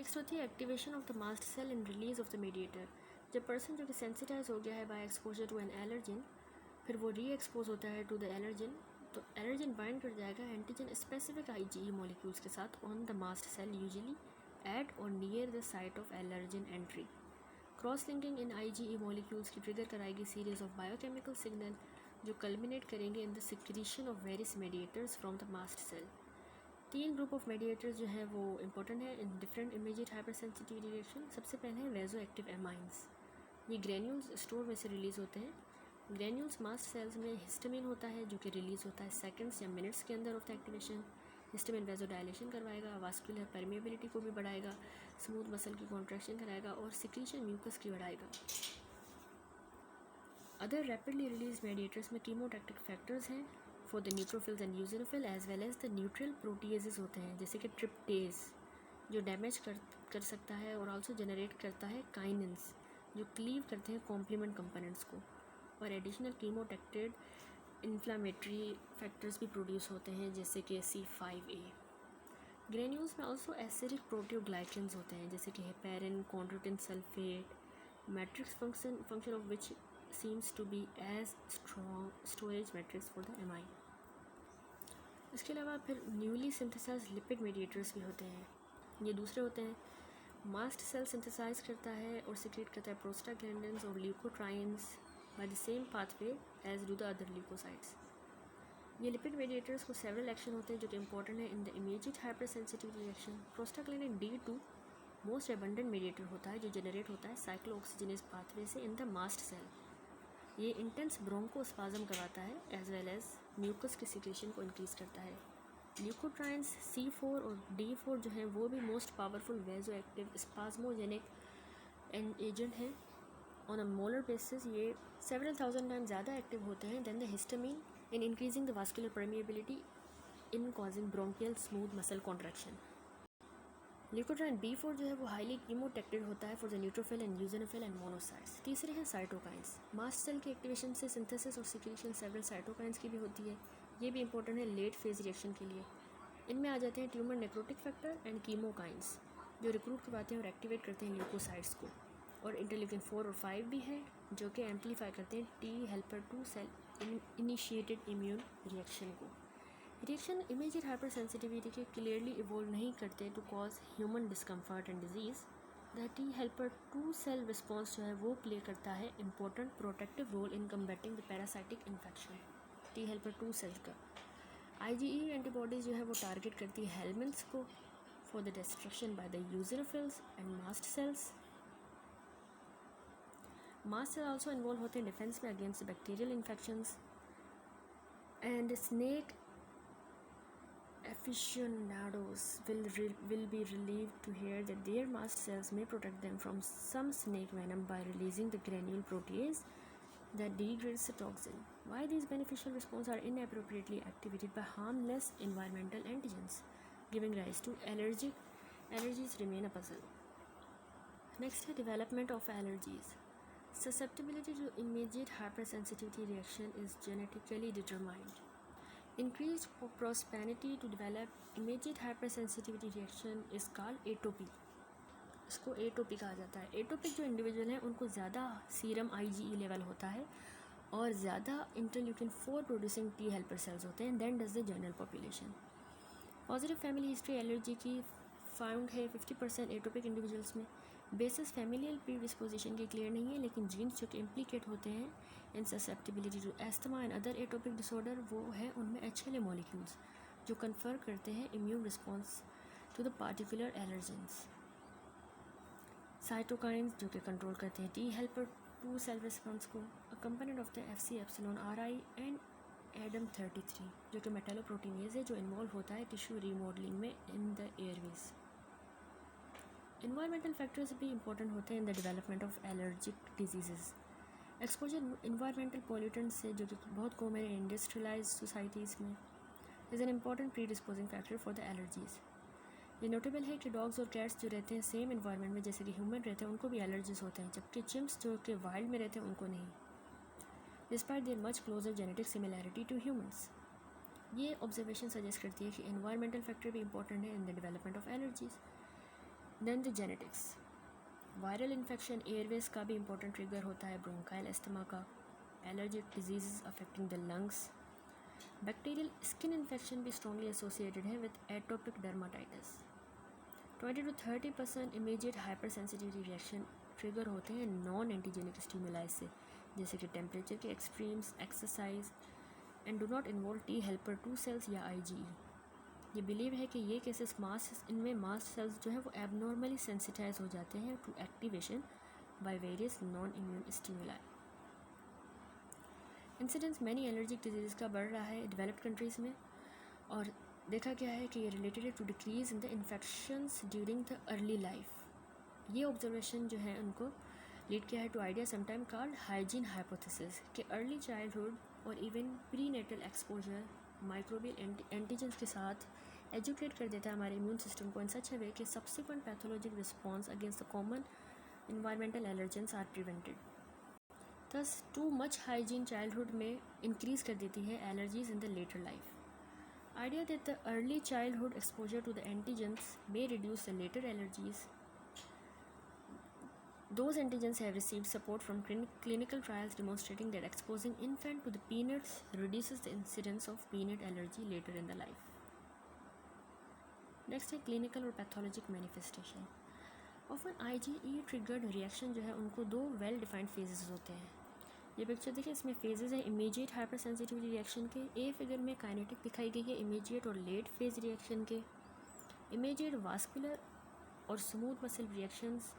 Next होती है activation of the mast cell and release of the mediator. जब person जो कि सेंसिटाइज हो गया है by exposure to an allergen, फिर वो री एक्सपोज होता है टू द एलर्जिन, तो एलर्जिन बाइंड कर जाएगा एंटीजन स्पेसिफिक IgE मॉलिक्यूल्स के साथ on the mast cell, usually at और near the site of allergen entry. Cross linking in IgE molecules की ट्रिगर कराएगी सीरीज ऑफ बायोकेमिकल सिग्नल जो culminate करेंगे in the secretion of various mediators from the mast cell. 3 group of mediators जो हैं वो important है in different immediate hyper sensitivity reaction. सबसे पहले है वेजो एक्टिव एमाइंस। ये ग्रेन्यूल्स स्टोर में से रिलीज़ होते हैं। ग्रेन्यूल्स मास्ट सेल्स में हिस्टामिन होता है जो कि रिलीज़ होता है सेकंड्स या मिनट्स के अंदर ऑफ द एक्टिवेशन। हिस्टामिन वेजोडायलेशन करवाएगा, वास्कुलर परमिएबिलिटी को भी बढ़ाएगा, स्मूथ मसल की कॉन्ट्रैक्शन कराएगा और सिक्रीशन म्यूकस की बढ़ाएगा। अदर रैपिडली रिलीज मेडिएटर्स में कीमोटैक्टिक फैक्टर्स हैं for the neutrophils and eosinophil as well as the neutral proteases होते हैं, जैसे कि ट्रिप्टेज जो डैमेज कर सकता है और आल्सो जनरेट करता है काइनिन्स जो क्लीव करते हैं कॉम्प्लीमेंट कंपोनेंट्स को, और एडिशनल कीमोटैक्टेड इन्फ्लामेटरी फैक्टर्स भी प्रोड्यूस होते हैं जैसे कि C5a। ग्रेन्यूल्स में आल्सो एसिडिक प्रोटियोग्लाइकेंस होते हैं जैसे कि heparin, chondroitin sulphate, matrix function of which seems to be as strong storage matrix for the amine। इसके अलावा फिर न्यूली सिंथेसाइज लिपिड मेडिएटर्स भी होते हैं। ये दूसरे होते हैं, मास्ट सेल सिंथेसाइज करता है और सिक्रेट करता है प्रोस्टाग्लैंडिन्स और leukotrienes by the same pathway as do the other leukocytes. ये लिपिड मेडिएटर्स को सेवरल एक्शन होते हैं जो कि इंपॉर्टेंट है in the immediate hyper sensitivity reaction. Prostaglandin D2 most abundant mediator होता है जो जनरेट होता है साइक्लोऑक्सीजिनेज पाथवे से इन द मास्ट सेल। ये इंटेंस ब्रोंकोस्पाज्म करवाता है एज वेल एज म्यूकस के सिक्रेशन को इंक्रीज़ करता है। ल्यूकोट्राइन्स C4 और D4 जो हैं वो भी most powerful vasoactive spasmogenic agent हैं। ऑन अ मोलर बेसिस ये सेवरल थाउजेंड टाइम ज़्यादा एक्टिव होते हैं than the histamine in increasing the vascular permeability in causing bronchial smooth muscle contraction. Leukotriene B4 जो है वो हाईली कीमोटैक्टेड होता है for the neutrophil and eosinophil and monocytes. तीसरे हैं साइटोकाइंस। मास्ट सेल के एक्टिवेशन से सिंथेसिस और सिक्रीशन सेवरल साइटोकाइंस की भी होती है। ये भी इंपॉर्टेंट है लेट फेज रिएक्शन के लिए। इनमें आ जाते हैं tumour necrotic factor and chemokines जो रिक्रूट करवाते हैं और एक्टिवेट करते हैं ल्यूकोसाइट्स को, और इंटरल्यूकिन 4 और 5 भी हैं जो कि एम्पलीफाई करते हैं T helper 2 cell initiated immune reaction को। रिएक्शन इमीडिएट हाइपर सेंसिटिविटी के क्लियरली इवॉल्व नहीं करते to cause human discomfort and disease. The T helper 2 cell response जो है वो प्ले करता है important protective role in combating the parasitic infection. T helper 2 cell का IgE एंटीबॉडीज़ जो है वो टारगेट करती है हेलमेंट्स को for the destruction by the eosinophils and mast sales. Mast cell also involve होते हैं डिफेंस में against bacterial infections and snake aficionados will be relieved to hear that their mast cells may protect them from some snake venom by releasing the granule protease that degrades the toxin. Why these beneficial responses are inappropriately activated by harmless environmental antigens, giving rise to allergies remain a puzzle. Next है development of allergies. Susceptibility to immediate hypersensitivity reaction is genetically determined. Increased propensity to develop immediate hypersensitivity reaction is called atopy. इसको एटोपी कहा जाता है। Atopic जो individual हैं उनको ज़्यादा serum IgE level होता है और ज़्यादा interleukin 4 producing T helper cells होते हैं than does the general population. Positive family history allergy की फाउंड है 50% एटोपिक इंडिविजुअल्स में। बेसिस फैमिलियल प्रीडिस्पोजिशन की क्लियर नहीं है, लेकिन जीन्स जो कि इम्प्लीकेट होते हैं in susceptibility to asthma and other atopic disorder वो है उनमें HLA मॉलिक्यूल्स जो कन्फर करते हैं immune response to the particular allergens. Cytokines जो कि कंट्रोल करते हैं T हेल्पर 2 सेल रिस्पॉन्स को, a component of the FC epsilon RI and ADAM33 जो कि मेटालोप्रोटीनेज है जो इन्वॉल्व होता है टिश्यू रीमॉडलिंग में in the Airways. Environmental factors भी इंपॉर्टेंट होते हैं इन the development of allergic disease. Exposure environmental pollutants से जो कि बहुत कॉमन है इंडस्ट्रियलाइज सोसाइटीज़ में is an important pre disposing factor for the allergies. ये नोटेबल है कि डॉग्स और कैट्स जो रहते हैं सेम इन्वायरमेंट में जैसे कि ह्यूमन रहते हैं उनको भी एलर्जीज होते हैं, जबकि चिम्प्स जो कि वाइल्ड में रहते हैं उनको नहीं, despite their much closer genetic similarity to humans. ये ऑब्जर्वेशन सजेस्ट करती है कि एनवायरमेंटल फैक्टर भी इंपॉर्टेंट है in the development of allergies. Then the genetics, viral infection airways का भी इंपॉर्टेंट ट्रिगर होता है, ब्रोंकाइल एस्थमा का, allergic disease affecting the lungs, bacterial skin infection भी स्ट्रॉन्गली एसोसिएटेड है with atopic dermatitis. 20 to 30% immediate hyper sensitivity reaction trigger होते हैं non antigenic stimuli से, जैसे कि टेम्परेचर के extremes, exercise, and do not involve T helper 2 cells या IgE। ये बिलीव है कि ये केसेस इनमें मास्ट सेल्स जो है वो एबनॉर्मली सेंसिटाइज हो जाते हैं to activation by various non immune stimuli. Incidence many allergic disease का बढ़ रहा है डेवलप्ड कंट्रीज़ में, और देखा गया है कि ये related to decrease in the infections during the early life. ये ऑब्जर्वेशन जो है उनको लीड किया है to idea sometime called hygiene hypothesis कि अर्ली चाइल्डहुड और even prenatal exposure microbial antigens के साथ एजुकेट कर देता है हमारे इम्यून सिस्टम को इन सच अ वे कि subsequent pathologic response against the common environmental allergens are prevented. Thus too much hygiene childhood में इंक्रीज कर देती है allergies in the later life. Idea that the early childhood exposure to the antigens may reduce the later allergies. Those antigens have received support from clinical trials demonstrating that exposing infant to the peanuts reduces the incidence of peanut allergy later in the life. Next है clinical और pathologic manifestation. Often IgE triggered reaction जो है उनको दो well defined phases होते हैं। ये picture देखिए, इसमें फेजेस हैं इमीडिएट हाइपर सेंसिटिविटी रिएक्शन के। ए फिगर में काइनेटिक दिखाई गई है इमीडिएट और लेट फेज रिएक्शन के। इमीडिएट वास्कुलर और smooth muscle reactions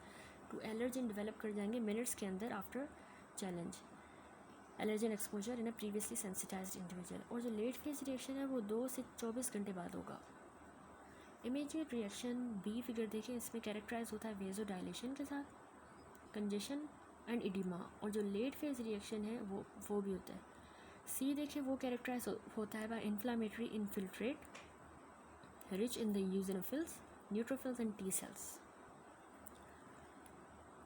to allergen develop कर जाएंगे मिनट्स के अंदर after challenge allergen exposure in a previously sensitised individual. और जो लेट फेज रिएक्शन है वो 2 से 24 घंटे बाद होगा। इमीडिएट रिएक्शन बी फिगर देखिए, इसमें कैरेक्टराइज होता है वेजोडाइलेशन के साथ, कंजेशन एंड इडिमा। और जो लेट फेज रिएक्शन है वो भी होता है। सी देखिए, वो कैरेक्टराइज होता है by inflammatory infiltrate rich in the eosinophils, neutrophils and T cells.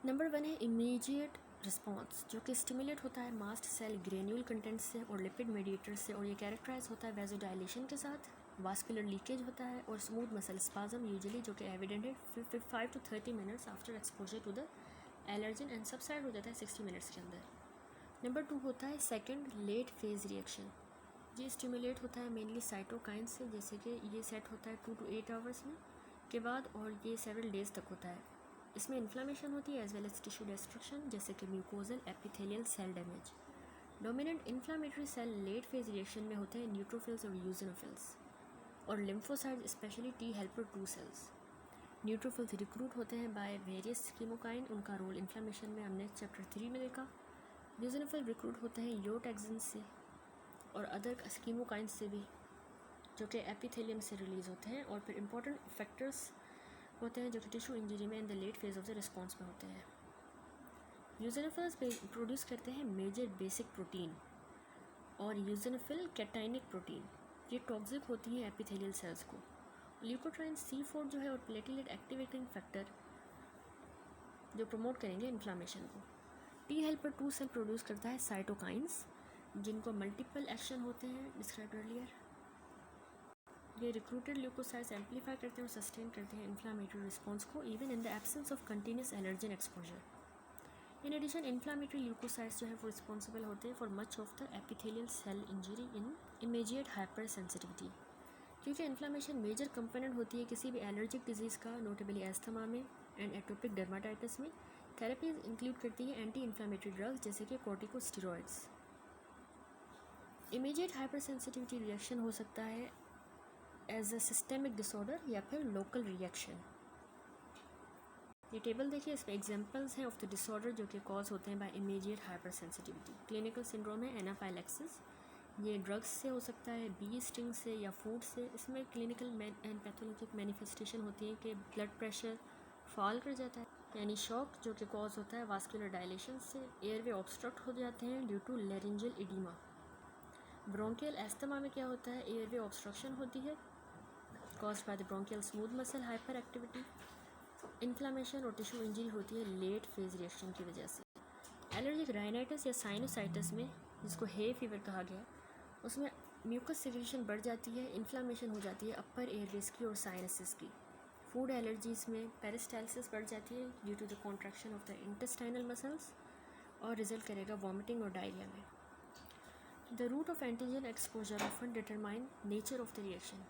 Number 1 है इमीडिएट रिस्पॉन्स, जो कि स्टिमुलेट होता है मास्ट सेल ग्रेन्यूल कंटेंट से और लिपिड मेडिएटर से, और ये कैरेक्टराइज होता है वेजोडाइलेशन के साथ, वास्कुलर लीकेज होता है और स्मूथ मसल स्पाज्म यूजुअली, जो कि एविडेंट है 5 to 30 minutes after exposure to the allergen and subside हो जाता है 60 मिनट्स के अंदर। नंबर 2 होता है सेकंड लेट फेज रिएक्शन। ये स्टिमुलेट होता है मेनली साइटोकाइन से, जैसे कि ये सेट होता है 2 to 8 आवर्स में के बाद, और ये सेवरल डेज तक होता है। इसमें इन्फ्लामेशन होती है as well as tissue destruction, जैसे कि mucosal epithelial cell damage. Dominant inflammatory cell late phase reaction में होते हैं न्यूट्रोफिल्स और यूजिनोफिल्स, और lymphocyte especially T helper 2 cells. Neutrophils recruit होते हैं बाय वेरियस कीमोकाइन, उनका रोल इन्फ्लामेशन में हमने चैप्टर 3 में देखा। यूजिनोफिल रिक्रूट होते हैं योटैक्सिन से और अदर कीमोकाइन से भी, जो कि एपिथेलियम से रिलीज़ होते हैं, और फिर इंपॉर्टेंट फैक्टर्स होते हैं जो कि टिश्यू इंजरी में in the late phase of the response में होते हैं। यूजिनोफिल्स प्रोड्यूस करते हैं मेजर बेसिक प्रोटीन और यूजिनोफिल कैटाइनिक प्रोटीन। ये टॉक्सिक होती हैं एपिथेलियल सेल्स को। ल्यूकोट्राइन C4 जो है और प्लेटलेट एक्टिवेटिंग फैक्टर जो प्रमोट करेंगे इन्फ्लामेशन को। टी हेल्पर 2 सेल प्रोड्यूस करता है साइटोकाइंस, जिनको मल्टीपल एक्शन होते हैं डिस्क्राइब अर्लियर। ये रिक्रूटेड ल्यूकोसाइट्स एम्पलीफाई करते हैं और सस्टेन करते हैं इन्फ्लामेटरी रिस्पॉन्स को even in the absence of continuous allergen exposure. In addition inflammatory leukocytes जो है वो रिस्पॉन्सिबल होते हैं for much of the epithelial cell injury in immediate hyper sensitivity. क्योंकि इन्फ्लामेशन मेजर कंपोनेंट होती है किसी भी एलर्जिक डिजीज़ का, नोटेबली एस्थमा में एंड एटोपिक डर्माटाइटिस में, थेरेपीज इंक्लूड करती है एंटी इन्फ्लामेटरी ड्रग्स जैसे कि corticosteroids. Immediate hyper sensitivity reaction हो सकता है एज अ सिस्टेमिक डिसऑर्डर या फिर लोकल रिएक्शन। ये टेबल देखिए, इसमें एग्जांपल्स हैं ऑफ द डिसऑर्डर जो कि कॉज होते हैं by immediate hyper sensitivity. Clinical syndrome है एनाफाइलेक्सिस, ये ड्रग्स से हो सकता है, बी स्टिंग से या फूड से। इसमें क्लिनिकल एंड पैथोलॉजिक मैनिफेस्टेशन होती है कि ब्लड प्रेशर फॉल कर जाता है, यानी शॉक जो कि कॉज होता है वास्कुलर डायलेशन से। एयरवे ऑब्स्ट्रक्ट हो जाते हैं due to laryngeal oedema. Bronchial asthma में क्या होता है, एयरवे ऑब्स्ट्रक्शन होती है caused by the bronchial smooth muscle hyperactivity. Inflammation और टिश्यू इंजरी होती है लेट फेज रिएक्शन की वजह से। एलर्जिक राइनाइटिस या साइनोसाइटिस में, जिसको हे फीवर कहा गया, उसमें म्यूकस सिक्रेशन बढ़ जाती है, इन्फ्लामेशन हो जाती है अपर एयरवेज की और साइनसेस की। फूड एलर्जीज़ में पेरिस्टाल्सिस बढ़ जाती है due to the contraction of the intestinal muscles और रिजल्ट करेगा वॉमिटिंग और डायरिया में। The root of antigen exposure often determine nature of the reaction.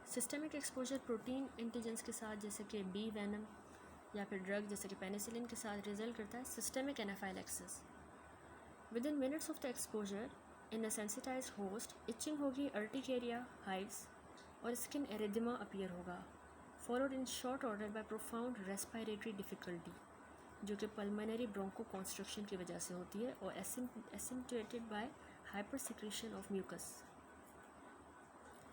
Systemic exposure protein antigens के साथ जैसे कि बी वेनम या फिर ड्रग जैसे कि पेनिसिलिन के साथ रिजल्ट करता है systemic anaphylaxis. Within minutes of the exposure in a sensitised host itching होगी, अर्टिकेरिया, हाइव्स और स्किन एरिथेमा अपीयर होगा, followed in short order by profound respiratory difficulty जो कि पल्मोनरी ब्रोंको कॉन्स्ट्रक्शन की वजह से होती है और accentuated by hyper secretion of mucus.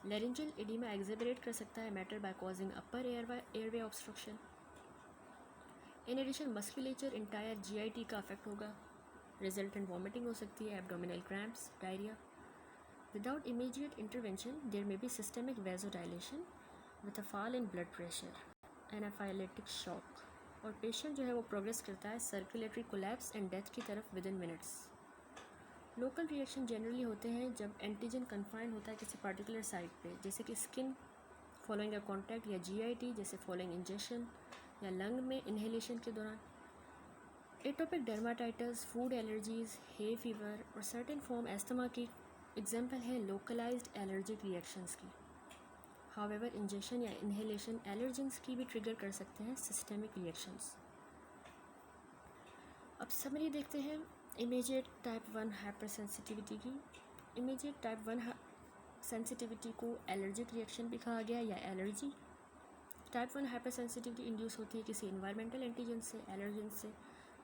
Laryngeal oedema exaggerate कर सकता है matter by causing upper airway obstruction. In addition musculature entire GIT का अफेक्ट होगा, रिजल्टेंट वॉमिटिंग हो सकती है, abdominal cramps, diarrhoea. Without immediate intervention there may be systemic vasodilation with a fall in blood pressure, anaphylactic shock और patient जो है वो progress करता है सर्कुलेटरी कोलैप्स एंड डेथ की तरफ with in minutes. Local reaction generally होते हैं जब एंटीजन कन्फाइंड होता है किसी पर्टिकुलर साइट पे, जैसे कि स्किन फॉलोइंग अ कॉन्टैक्ट या जीआईटी जैसे फॉलोइंग इंजेक्शन या लंग में इन्हेलेशन के दौरान। Atopic dermatitis, food allergies, hay fever और सर्टेन फॉर्म एस्थमा की एग्जांपल है लोकलाइज्ड एलर्जिक रिएक्शंस की। हाउएवर इंजेक्शन या इन्हेलेशन एलर्जेंस की भी ट्रिगर कर सकते हैं सिस्टेमिक रिएक्शंस। अब समरी देखते हैं इमीडिएट टाइप 1 हाइपर सेंसिटिविटी की। इमीडिएट टाइप 1 सेंसिटिविटी को एलर्जिक रिएक्शन भी कहा गया या allergy. Type 1 hyper sensitivity induce होती है किसी इन्वायरमेंटल एंटीजन से, एलर्जन से,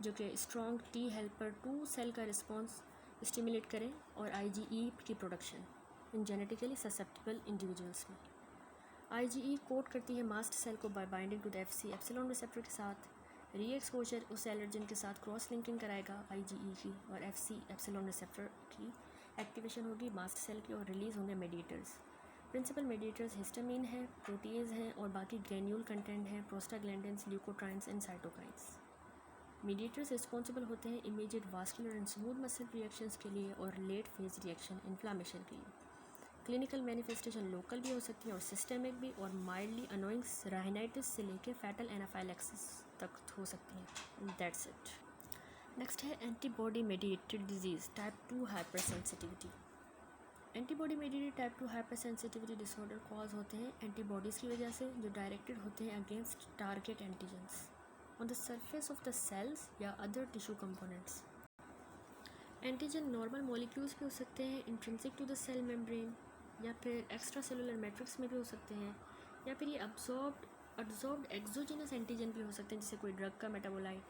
जो कि स्ट्रॉन्ग टी हेल्पर 2 सेल का रिस्पॉन्स स्टिमुलेट करें और IgE की production in genetically susceptible individuals में। IgE कोड करती है मास्ट सेल को by binding to the FC epsilon receptor के साथ। री एक्सपोजर उस एलर्जन के साथ क्रॉस लिंकिंग कराएगा IgE की और FC एप्सिलॉन रिसेप्टर की एक्टिवेशन होगी मास्ट सेल की और रिलीज़ होंगे मेडिएटर्स। प्रिंसिपल मेडिएटर्स हिस्टामिन है, प्रोटीज हैं और बाकी ग्रेन्यूल कंटेंट हैं, prostaglandins, leukotrienes and cytokines. Mediators responsible होते हैं immediate vascular and smooth muscle reactions के लिए और लेट फेज रिएक्शन इन्फ्लामेशन के लिए। क्लिनिकल मैनिफेस्टेशन लोकल भी हो सकती है और सिस्टेमिक भी, और माइल्डली अनोइंग राइनाइटिस से लेकर फैटल एनाफाइलैक्सिस तक हो सकती हैं। That's it. नेक्स्ट है antibody mediated disease type 2 hyper sensitivity. Antibody mediated type 2 hyper sensitivity disorder cause होते हैं एंटीबॉडीज़ की वजह से जो डायरेक्टेड होते हैं against target antigens on the surface of the cells या other tissue components. Antigen normal molecules भी हो सकते हैं intrinsic to the cell membrane, या फिर एक्स्ट्रा सेलुलर मैट्रिक्स में भी हो सकते हैं, या फिर ये अब्जॉर्ब्ड एक्सोजेनस एंटीजन भी हो सकते हैं जैसे कोई ड्रग का मेटाबोलाइट।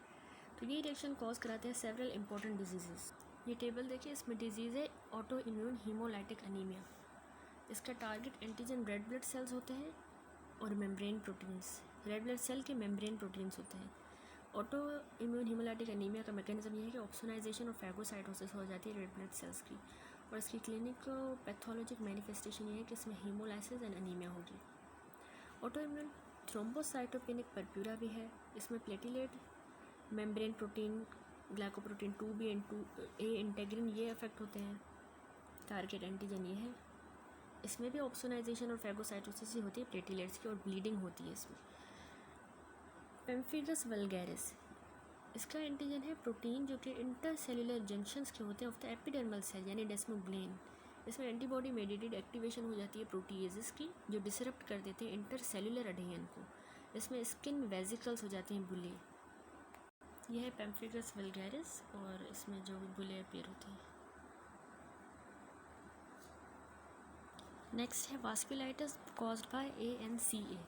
तो ये रिएक्शन कॉज कराते हैं सेवरल इंपॉर्टेंट डिजीज़। ये टेबल देखिए, इसमें डिजीज़ है ऑटो इम्यून हीमोलाइटिक अनीमिया। इसका target antigen red blood cells होते हैं और membrane proteins, red blood cell के मेम्ब्रेन प्रोटीन्स होते हैं। ऑटो इम्यून हीमोलाइटिक अनीमिया का मैकेनिज्म ये है कि ऑप्सोनाइजेशन और फैगोसाइटोसिस हो जाती है रेड ब्लड सेल्स की, और इसकी क्लिनिकल पैथोलॉजिक मैनिफेस्टेशन ये है कि इसमें हीमोलाइसिस एंड अनीमिया होगी। ऑटो इम्यून थ्रोम्बोसाइटोपेनिक परप्यूरा भी है। इसमें platelet, membrane protein, glycoprotein 2B and 2A integrin ये अफेक्ट होते हैं। टारगेट एंटीजन ये है। इसमें भी ऑप्सोनाइजेशन और फैगोसाइटोसिस ही होती है प्लेटिलेट्स की, और ब्लीडिंग होती है इसमें। पेम्फिगस वल्गैरिस, इसका एंटीजन है प्रोटीन जो कि इंटरसेलुलर जंक्शंस के होते हैं ऑफ द एपिडर्मल सेल यानी डेस्मोग्लेन। इसमें एंटीबॉडी मेडिएटेड एक्टिवेशन हो जाती है प्रोटीएजेस की जो डिसरप्ट कर देते हैं इंटरसेलुलर अडेनियन को। इसमें स्किन वेजिकल्स हो जाते हैं बुले। यह है पेम्फिगस वल्गैरिस और इसमें जो बुले अपीयर होते हैं। नेक्स्ट है वास्कुलाइटिस कॉज्ड बाय ANCA।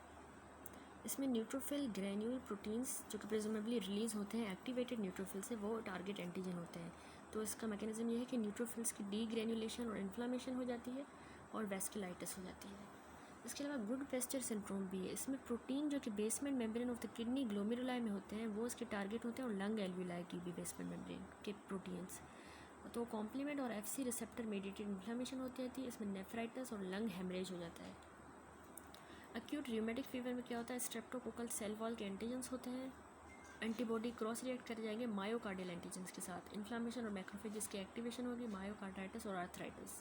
इसमें न्यूट्रोफिल ग्रेन्यूल प्रोटीन्स जो कि प्रिजमेबली रिलीज़ होते हैं एक्टिवेटेड न्यूट्रोफिल से, वो टारगेट एंटीजन होते हैं। तो इसका मैकेनिज्म ये है कि न्यूट्रोफिल्स की डीग्रेन्युलेशन और इन्फ्लामेशन हो जाती है और वेस्कुलाइटिस हो जाती है। इसके अलावा गुड पेस्चर सिंड्रोम भी है। इसमें प्रोटीन जो कि basement membrane of the kidney glomeruli में होते हैं वो इसके टारगेट होते हैं, और लंग एल्विलाई की भी बेसमेंट मेम्ब्रेन के प्रोटीन्स। तो कॉम्प्लीमेंट और FC रिसेप्टर मेडिएटेड इन्फ्लामेशन होती रहती है। इसमें नेफ्राइटिस और लंग हेमरेज हो जाता है। एक्यूट र्यूमेटिक फीवर में क्या होता है, स्ट्रेप्टोकोकल सेल वॉल के एंटीजेंस होते हैं, एंटीबॉडी क्रॉस रिएक्ट कर जाएंगे मायोकार्डियल एंटीजेंस के साथ। इन्फ्लामेशन और मैक्रोफेजेस की एक्टिवेशन होगी, मायोकार्डाइटिस और आर्थराइटिस।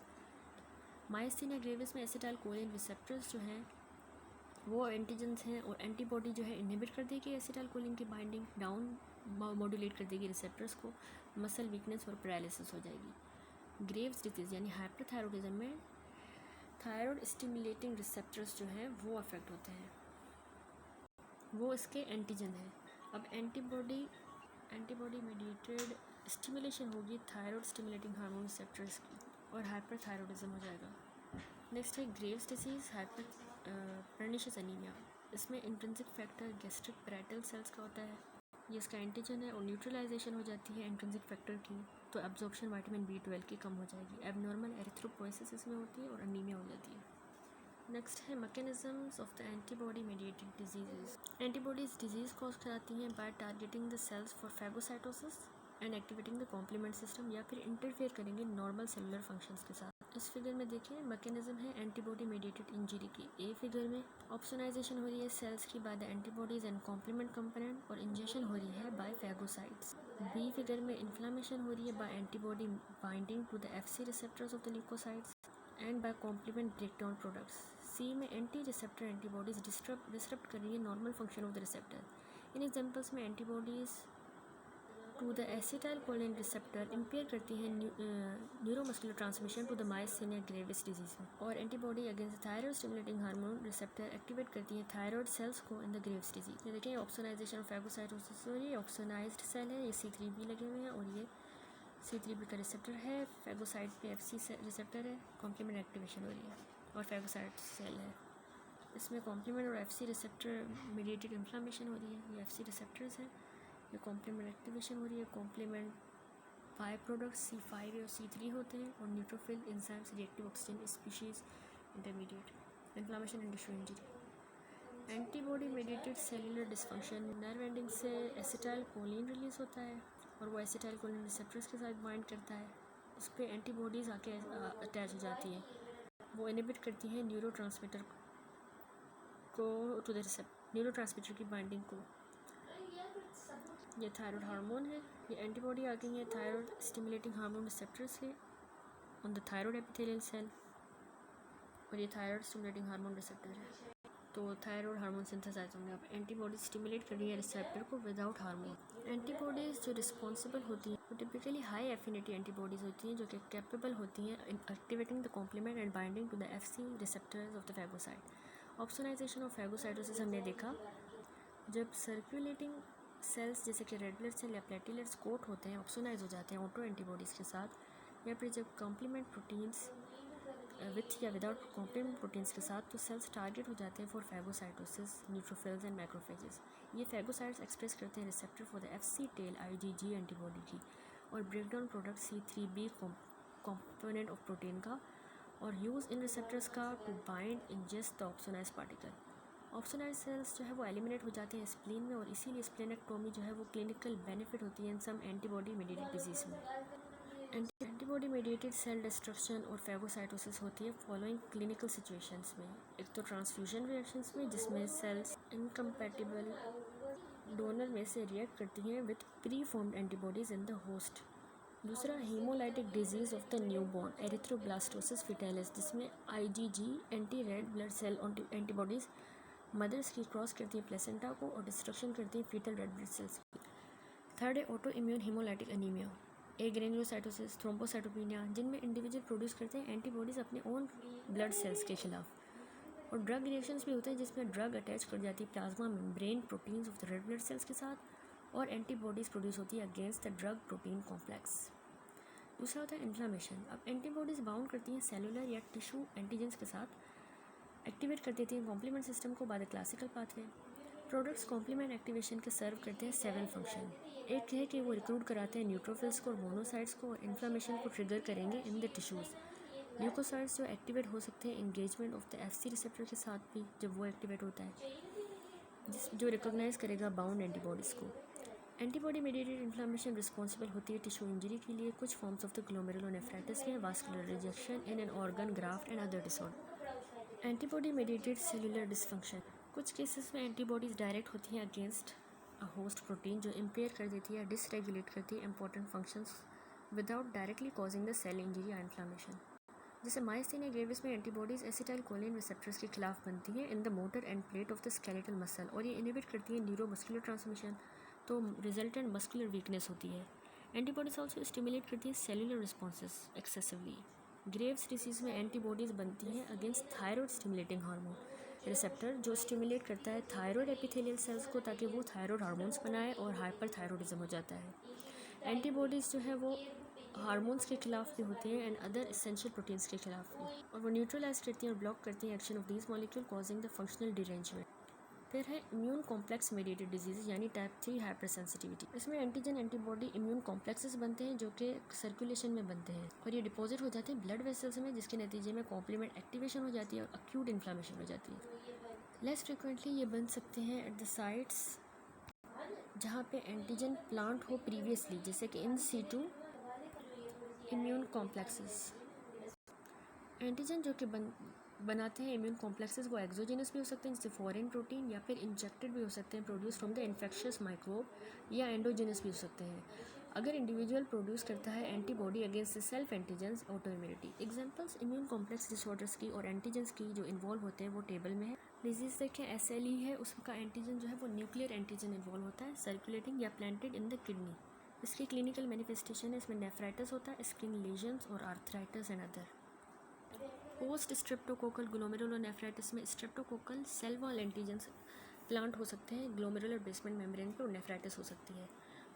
माइस्थीनिया ग्रेविस में एसिटाइल कोलिन रिसेप्टर्स जो हैं वो एंटीजन्स हैं, और एंटीबॉडी जो है इनहिबिट कर देगी एसिटाइलकोलिन की बाइंडिंग, डाउन मॉड्यूलेट कर देगी रिसेप्टर्स को, मसल वीकनेस और पैरालिसिस हो जाएगी। ग्रेव्स डिजीज़ यानी हाइपरथायरॉयडिज्म में थायराइड स्टिमुलेटिंग रिसेप्टर्स जो हैं वो अफेक्ट होते हैं, वो इसके एंटीजन है। अब एंटीबॉडी मेडिएटेड स्टिमुलेशन होगी थायराइड स्टिमुलेटिंग हार्मोन रिसेप्टर्स की, और हाइपरथायरॉयडिज्म हो जाएगा। नेक्स्ट है ग्रेव्स डिसीज़ परनिशियस एनीमिया। इसमें intrinsic factor gastric parietal cells का होता है, ये इसका एंटीजन है, और न्यूट्रलाइजेशन हो जाती है इंट्रिंसिक फैक्टर की, तो एब्जॉर्प्शन विटामिन B12 की कम हो जाएगी। एबनॉर्मल एरिथ्रोपोइसिस इसमें होती है और अनीमिया हो जाती है। नेक्स्ट है mechanisms of the antibody mediated disease. Antibodies disease cause कराती हैं by targeting the cells for phagocytosis and activating the complement system, या फिर इंटरफेयर करेंगे नॉर्मल सेलुलर फंक्शंस के साथ। इस फिगर में देखिए मैकेनिज्म है एंटीबॉडी मेडिएटेड इंजरी की। ए फिगर में ऑप्सोनाइजेशन हो रही है सेल्स की by the antibodies and complement component, और इंजेक्शन हो रही है बाय फैगोसाइट्स। बी फिगर में इन्फ्लामेशन हो रही है by antibody binding to the FC receptors of the leukocytes and by complement breakdown products. C में एंटी रिसेप्टर एंटीबॉडीज डिस्टर्ब कर रही है normal function of the receptor. इन एग्जांपल्स में antibodies to the acetylcholine receptor impair करती हैं neuromuscular transmission to the myasthenia gravis disease में, और antibody against thyroid stimulating hormone receptor activate करती हैं थायराइड सेल्स को इन द ग्रेविस डिजीज। ये देखिए ऑप्सोनाइजेशन ऑफ फैगोसाइटोसिस हो रही है, ऑप्सोनाइज्ड सेल है, ये C3b लगे हुए हैं, और ये C3b का रिसेप्टर है, फैगोसाइट पे FC रिसेप्टर है, कॉम्प्लीमेंट एक्टिवेशन हो रही है, और फैगोसाइट सेल है। इसमें कॉम्प्लीमेंट और FC रिसेप्टर मीडिएटेड इन्फ्लामेशन हो रही है, ये FC रिसेप्टर्स हैं, ये कॉम्प्लीमेंट एक्टिवेशन हो रही है, कॉम्प्लीमेंट बाय प्रोडक्ट्स C5A और C3 होते हैं, और neutrophil enzymes reactive oxygen species intermediate. Inflammation and tissue injury. Antibody mediated cellular dysfunction, nerve ending से एसिटाइलकोलिन रिलीज होता है, और वो एसिटाइलकोलिन रिसेप्टर्स के साथ बाइंड करता है, उस पर एंटीबॉडीज़ आके अटैच हो जाती हैं, वो इनहिबिट करती हैं न्यूरोट्रांसमीटर की बाइंडिंग को। ये थायराइड हार्मोन है, ये एंटीबॉडी आ गई है थायराइड स्टिमुलेटिंग हार्मोन रिसेप्टर्स के on the thyroid epithelial cell, और ये थायराइड स्टिमुलेटिंग हार्मोन रिसेप्टर है, तो थायराइड हार्मोन सिंथेसाइज होंगे। अब एंटीबॉडी स्टिमुलेट कर रही है रिसेप्टर को विदाउट हार्मोन। एंटीबॉडीज़ जो रिस्पॉन्सिबल होती हैं वो टिपिकली हाई एफिनिटी एंटीबॉडीज़ होती हैं, जो कि कैपेबल होती हैं in activating the complement and binding to the FC receptors of the phagocyte. Opsonization of phagocytosis हमने देखा, जब सर्कुलेटिंग सेल्स जैसे कि रेड ब्लड सेल या प्लेटलेट्स कोट होते हैं, ऑप्सोनाइज हो जाते हैं ऑटो एंटीबॉडीज़ के साथ, या फिर जब कॉम्प्लीमेंट प्रोटीन्स विथ या विदाउट कॉम्प्लीमेंट प्रोटीन्स के साथ, तो सेल्स टारगेट हो जाते हैं for phagocytosis, neutrophils and macrophages. ये फैगोसाइट्स एक्सप्रेस करते हैं receptor for the FC tail IgG antibody की, और breakdown product C3b component of protein का, और यूज़ इन रिसेप्टर्स का to bind ingest the opsonize particle. Opsonize cells जो है वो एलिमिनेट हो जाते हैं स्प्लीन में, और इसीलिए स्प्लेनेक्टोमी जो है वो क्लिनिकल बेनिफिट होती है इन सम एंटीबॉडी मेडिएटेड डिजीज़ में। एंटीबॉडी मेडिएटेड सेल डिस्ट्रक्शन और फैगोसाइटोसिस होती है फॉलोइंग क्लिनिकल सिचुएशंस में। एक तो ट्रांसफ्यूजन रिएक्शंस में, जिसमें सेल्स इनकम्पैटिबल डोनर में से रिएक्ट करती हैं with pre formed antibodies in the host. दूसरा haemolytic disease of the newborn erythroblastosis fetalis, जिसमें IgG anti red blood cell antibodies mother's की क्रॉस करती है प्लेसेंटा को, और डिस्ट्रक्शन करती है फीटल रेड ब्लड सेल्स की। थर्ड है auto immune haemolytic anaemia, granulocytosis, thrombocytopenia, जिनमें इंडिविजुअल प्रोड्यूस करते हैं एंटीबॉडीज़ अपने ओन ब्लड सेल्स के खिलाफ। और ड्रग रिएक्शंस भी होते हैं, जिसमें ड्रग अटैच कर जाती है plasma membrane proteins of the red blood sales के साथ, और एंटीबॉडीज़ प्रोड्यूस होती है against the drug protein complex. दूसरा होता है इन्फ्लामेशन। अब एंटीबॉडीज़ बाउंड करती हैं सेलुलर या टिश्यू एंटीजेंस के साथ, एक्टिवेट कर देती हैं कॉम्प्लीमेंट सिस्टम को by the classical pathway. Products complement activation के सर्व करते हैं 7 फंक्शन। एक है कि वो रिक्रूट कराते हैं न्यूट्रोफिल्स को और मोनोसाइट्स को, और इन्फ्लामेशन को ट्रिगर करेंगे इन द टिश्यूज़। ल्यूकोसाइट्स जो एक्टिवेट हो सकते हैं engagement of the FC receptor के साथ भी, जब वो एक्टिवेट होता है, जो रिकोगनाइज करेगा बाउंड एंटीबॉडीज़ को। एंटीबॉडी मेडिएटेड इन्फ्लामेशन रिस्पॉन्सिबल होती है टिश्यू इंजरी के लिए, कुछ फॉर्म्स ऑफ द ग्लोमेरुलोनेफ्राइटिस में, vascular rejection in an organ graft and other disorder. Antibody mediated cellular dysfunction, कुछ केसेस में एंटीबॉडीज़ डायरेक्ट होती हैं अगेंस्ट अ होस्ट प्रोटीन, जो इम्पेयर कर देती है, डिसरेगुलेट करती है important functions without directly causing the cell injury या इन्फ्लामेशन। जैसे मायोसिन ग्रेविस में एंटीबॉडीज़ एसिटाइल कोलिन रिसेप्टर्स के खिलाफ बनती हैं in the motor end plate of the skeletal muscle, और ये इनहिबिट करती है न्यूरोमस्कुलर ट्रांसमिशन, तो रिजल्टेंट मस्कुलर वीकनेस होती है। एंटीबॉडीज़ ऑल्सो स्टिमुलेट करती है cellular responses excessively. Graves disease में एंटीबॉडीज़ बनती हैं against thyroid stimulating hormone receptor, जो स्टिमुलेट करता है थायरॉयड एपिथेलियल सेल्स को ताकि वो थायरॉयड हार्मोन्स बनाए और हाइपरथायरॉयडिज्म हो जाता है। एंटीबॉडीज़ जो है वो हार्मोन्स के खिलाफ भी होती हैं एंड अदर एसेंशियल प्रोटीन्स के खिलाफ भी, और वो न्यूट्रलाइज करती हैं और ब्लॉक करती हैं action of these molecule causing the functional derangement. फिर है इम्यून कॉम्प्लेक्स मेडिएटेड डिजीज़ यानी टाइप 3 हाइपर सेंसिटिविटी। इसमें एंटीजन एंटीबॉडी इम्यून कॉम्प्लेक्सेस बनते हैं जो कि सर्कुलेशन में बनते हैं और ये डिपॉजिट हो जाते हैं ब्लड वेसल्स में, जिसके नतीजे में कॉम्प्लीमेंट एक्टिवेशन हो जाती है और अक्यूट इन्फ्लामेशन हो जाती है। लेस फ्रिक्वेंटली ये बन सकते हैं एट द साइट्स जहाँ पे एंटीजन प्लांट हो प्रीवियसली, जैसे कि in situ immune complexes. Antigen जो कि बनाते हैं इम्यून कॉम्प्लेक्सेस वो एक्सोजेनस भी हो सकते हैं जैसे फॉरेन प्रोटीन, या फिर इंजेक्टेड भी हो सकते हैं produce from the infectious microbe, या एंडोजेनस भी हो सकते हैं अगर इंडिविजुअल प्रोड्यूस करता है antibody against self antigens auto immunity. Examples immune complex disorders की और एंटीजन्स की जो इन्वॉल्व होते हैं वो टेबल में है। डिजीज़ देखें SLE है, उसका एंटीजन जो है वो न्यूक्लियर एंटीजन इन्वॉल्व होता है सर्कुलेटिंग या प्लांटेड इन द किडनी। इसकी क्लिनिकल मैनिफेस्टेशन है, इसमें नेफ्राइटिस होता है, स्किन लेजन्स और arthritis and other. Post streptococcal glomerulonephritis में streptococcal cell wall antigens plant हो सकते हैं ग्लोमेरुलर बेसमेंट मेम्ब्रेन पर और नेफ्राइटिस हो सकती है।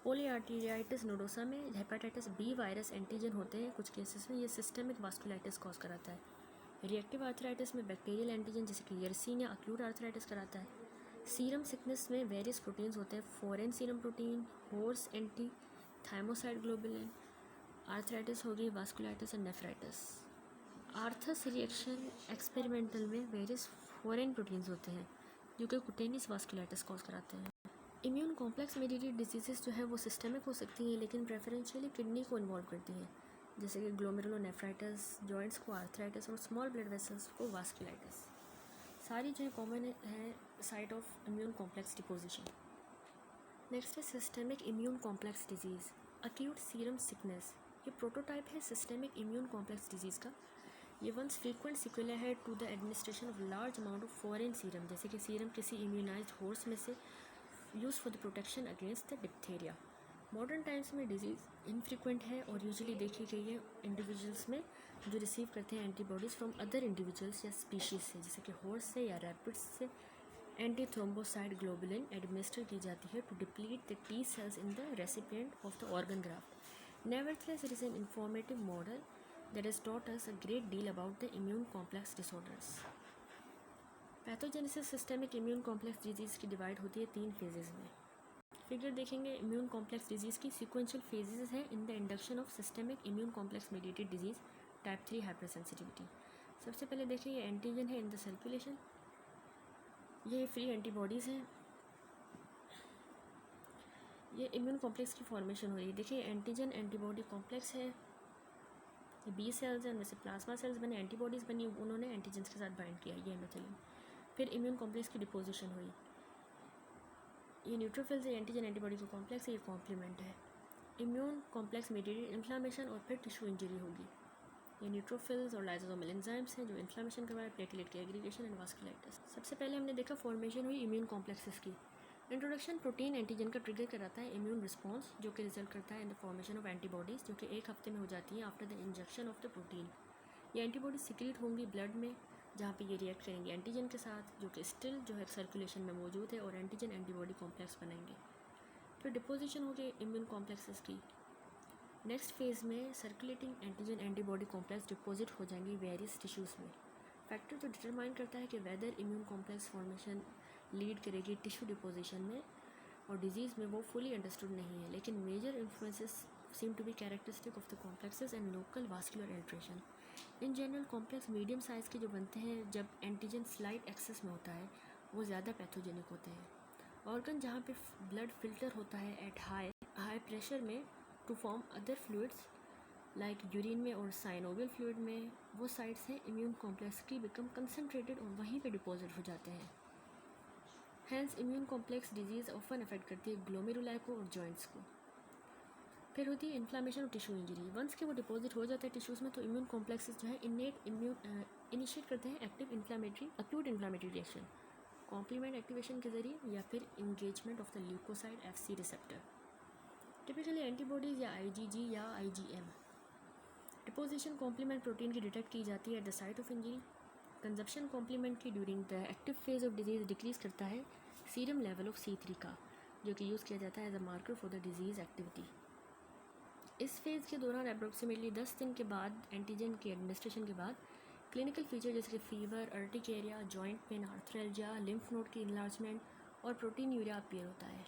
पॉलीआर्टेरियाइटिस नोडोसा में हेपेटाइटिस बी वायरस एंटीजन होते हैं कुछ केसेस में, ये सिस्टेमिक वास्कुलाइटिस कॉज कराता है। रिएक्टिव आर्थराइटिस में बैक्टीरियल एंटीजन जैसे कि यर्सीन या अक्यूट आर्थराइटिस कराता है। सीरम सिकनेस में वेरियस प्रोटीन्स होते हैं, foreign serum protein, horse anti thymocyte globulin. Arthritis होगी, vasculitis and nephritis. Arthus reaction experimental में वेरियस फॉरेन प्रोटीन्स होते हैं जो कि कुटेनियस वास्कुलाइटिस कॉज कराते हैं। इम्यून कॉम्प्लेक्स मेडिएटेड डिजीज़ जो है वो सिस्टेमिक हो सकती हैं लेकिन प्रेफरेंशियली किडनी को इन्वॉल्व करती हैं, जैसे कि ग्लोमेरुलोनेफ्राइटिस, जॉइंट्स को आर्थराइटिस और स्मॉल ब्लड वेसल्स को वास्कुलाइटिस। सारी जो है कॉमन है site of immune complex deposition. Next है systemic immune complex disease, acute serum sickness. ये प्रोटोटाइप है सिस्टेमिक इम्यून कॉम्प्लेक्स डिजीज़ का। ये वंस फ्रीक्वेंट सिक्वेला है to the administration of large amount of foreign serum, जैसे कि serum किसी immunized horse में से used for the protection against the diphtheria. Modern times में डिजीज़ इनफ्रीक्वेंट है और यूजुअली देखी गई है इंडिविजुअल्स में जो रिसीव करते हैं एंटीबॉडीज़ फ्रॉम अदर इंडिविजुअल्स या स्पीशीज़ से, जैसे कि हॉर्स से या रैपिड्स से। एंटी थ्रोम्बोसाइड ग्लोबुलिन एडमिनिस्टर की जाती है to deplete the T cells in the recipient of the organ graft. Nevertheless it is an informative model that has taught us a great deal about the immune complex disorders. Pathogenesis systemic immune complex disease की divide होती है 3 phases में। Figure देखेंगे immune complex disease की sequential phases हैं in the induction of systemic immune complex mediated disease type 3 hyper sensitivity. सबसे पहले देखिए ये एंटीजन है इन द सर्कुलेशन, ये फ्री एंटीबॉडीज़ हैं, ये इम्यून कॉम्प्लेक्स की फॉर्मेशन हो रही है। देखिए एंटीजन एंटीबॉडी कॉम्प्लेक्स है, ये बी सेल्स हैं, उनमें से प्लाज्मा सेल्स बने, एंटीबॉडीज़ बनी, उन्होंने एंटीजेंस के साथ बाइंड किया, ये मेथिलिन। फिर इम्यून कॉम्प्लेक्स की डिपोजिशन हुई, ये न्यूट्रोफिल्स है, एंटीजन एंटीबॉडी का कॉम्प्लेक्स है, ये कॉम्प्लीमेंट है। इम्यून कॉम्प्लेक्स मेडिएटेड इन्फ्लामेशन और फिर टिश्यू इंजरी होगी, ये न्यूट्रोफिल्स और लाइसोसोमल एंजाइम्स हैं जो इन्फ्लामेशन करवाए, प्लेटलेट के एग्रीगेशन एंड वास्कुलाइटिस। सबसे पहले हमने देखा फॉर्मेशन हुई इम्यून कॉम्प्लेक्सेस की। इंट्रोडक्शन प्रोटीन एंटीजन का ट्रिगर कराता है इम्यून रिस्पॉन्स जो कि रिजल्ट करता है in the formation of antibodies जो कि 1 हफ्ते में हो जाती हैं after the injection of the protein. ये एंटीबॉडीज सिक्रीट होंगी ब्लड में जहाँ पे ये रिएक्ट करेंगे एंटीजन के साथ जो कि स्टिल जो है सर्कुलेशन में मौजूद है और एंटीजन एंटीबॉडी कॉम्प्लेक्स बनाएंगे। फिर डिपोजिशन हो गई इम्यून कॉम्प्लेक्सेस की। नेक्स्ट फेज़ में circulating antigen antibody complex deposit हो जाएंगी वेरियस टिश्यूज़ में। फैक्टर जो डिटरमाइन करता है कि whether immune complex formation lead करेगी टिश्यू डिपोजिशन में और डिजीज़ में वो फुली अंडरस्टूड नहीं है, लेकिन major influences seem to be characteristic of the complexes and local vascular alteration. In general complex medium size के जो बनते हैं जब एंटीजन स्लाइट एक्सेस में होता है वो ज़्यादा पैथोजेनिक होते हैं। ऑर्गन जहाँ पे ब्लड फिल्टर होता है एट हाई प्रेशर में to form other fluids like urine में और साइनोवियल फ्लूइड में, वो साइट्स हैं इम्यून कॉम्प्लेक्स की बिकम कंसनट्रेटेड और वहीं पे डिपॉजिट हो जाते हैं। Hence immune complex disease often affect करती है ग्लोमेरुलाई को और जॉइंट्स को। फिर होती है इन्फ्लामेशन और टिश्यू इंजरी। वंस के वो डिपॉजिट हो जाता है टिश्यूज़ में तो इम्यून कॉम्प्लेक्सेस जो है इनिशिएट करते हैं acute inflammatory reaction complement activation के जरिए या फिर engagement of the leukocyte FC receptor, typically antibodies या IgG या IgM। डिपोजिशन कॉम्प्लीमेंट प्रोटीन की डिटेक्ट की जाती है at the site of injury. Consumption complement की during the active phase of disease decrease करता है सीरम लेवल ऑफ C3 का, जो कि यूज़ किया जाता है as a marker for the disease activity. इस फेज़ के दौरान अप्रोक्सीमेटली 10 दिन के बाद एंटीजन के एडमिनिस्ट्रेशन के बाद क्लिनिकल फीचर जैसे कि fever, urticaria, joint pain, arthralgia, lymph node की इन्लार्जमेंट और प्रोटीन यूरिया अपीयर होता है।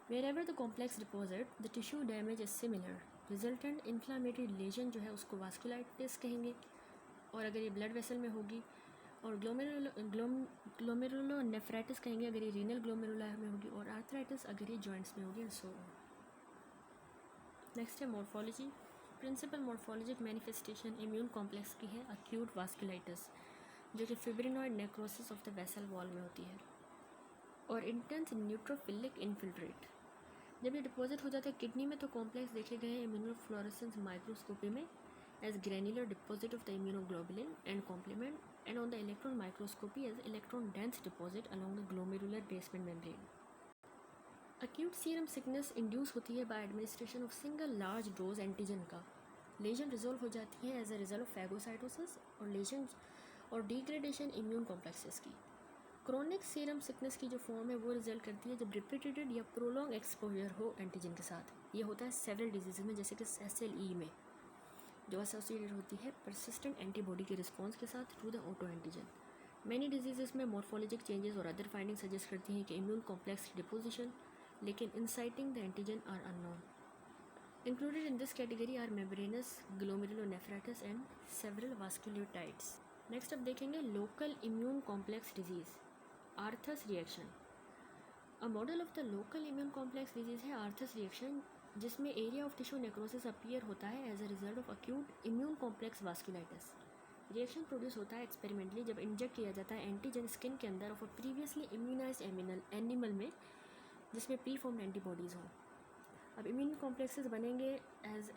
Wherever the complex deposit, the tissue damage is similar. Resultant inflammatory lesion जो है उसको वास्कुलाइटिस कहेंगे, और अगर ये ब्लड वेसल में होगी, और ग्लोमेरुलोनेफ्राइटिस कहेंगे अगर ये रीनल ग्लोमेरुला में होगी, और आर्थराइटिस अगर ये जॉइंट्स में होगी, एंड सो ऑन। नेक्स्ट है morphology. Principal morphologic manifestation immune complex की है अक्यूट वास्कुलाइटिस, जो कि fibrinoid necrosis of the vessel wall में होती है, और इंटेंस न्यूट्रोफिलिक इन्फिल्ट्रेट। जब ये डिपॉजिट हो जाता है किडनी में तो कॉम्प्लेक्स देखे गए हैं इम्यूनोफ्लोरेसेंस माइक्रोस्कोपी में as granular deposit of the immunoglobulin and complement, and on the electron microscopy as electron dense deposit along the glomerular basement membrane. Acute serum sickness induce होती है by administration of single large dose antigen का। Lesion resolve हो जाती है as a result of phagocytosis और lesion और degradation immune complexes की। Chronic serum sickness की जो फॉर्म है वो रिजल्ट करती है जब रिपीटेड या प्रोलॉन्ग एक्सपोजर हो एंटीजन के साथ। ये होता है सेवरल डिजीज़ में, जैसे कि SLE में, जो एसोसिएटेड होती है परसिस्टेंट एंटीबॉडी के रिस्पॉन्स के साथ through the auto antigen. Many disease में मॉर्फोलॉजिक चेंजेस और अदर फाइंडिंग सजेस्ट करती हैं कि इम्यून कॉम्प्लेक्स डिपोजिशन, लेकिन inciting the antigen are unknown. Included in this category are membranous glomerulonephritis and several vasculitides. Next अब देखेंगे local immune complex disease, Arthus reaction. A model of the local immune complex disease है Arthus reaction, जिसमें area of tissue necrosis appear होता है as a result of acute immune complex vasculitis. Reaction produce होता है experimentally जब inject किया जाता है एंटीजन स्किन के अंदर of a previously immunised animal में जिसमें प्री फॉर्म्ड एंटीबॉडीज़ हों। अब इम्यून कॉम्प्लेक्सेस बनेंगे एज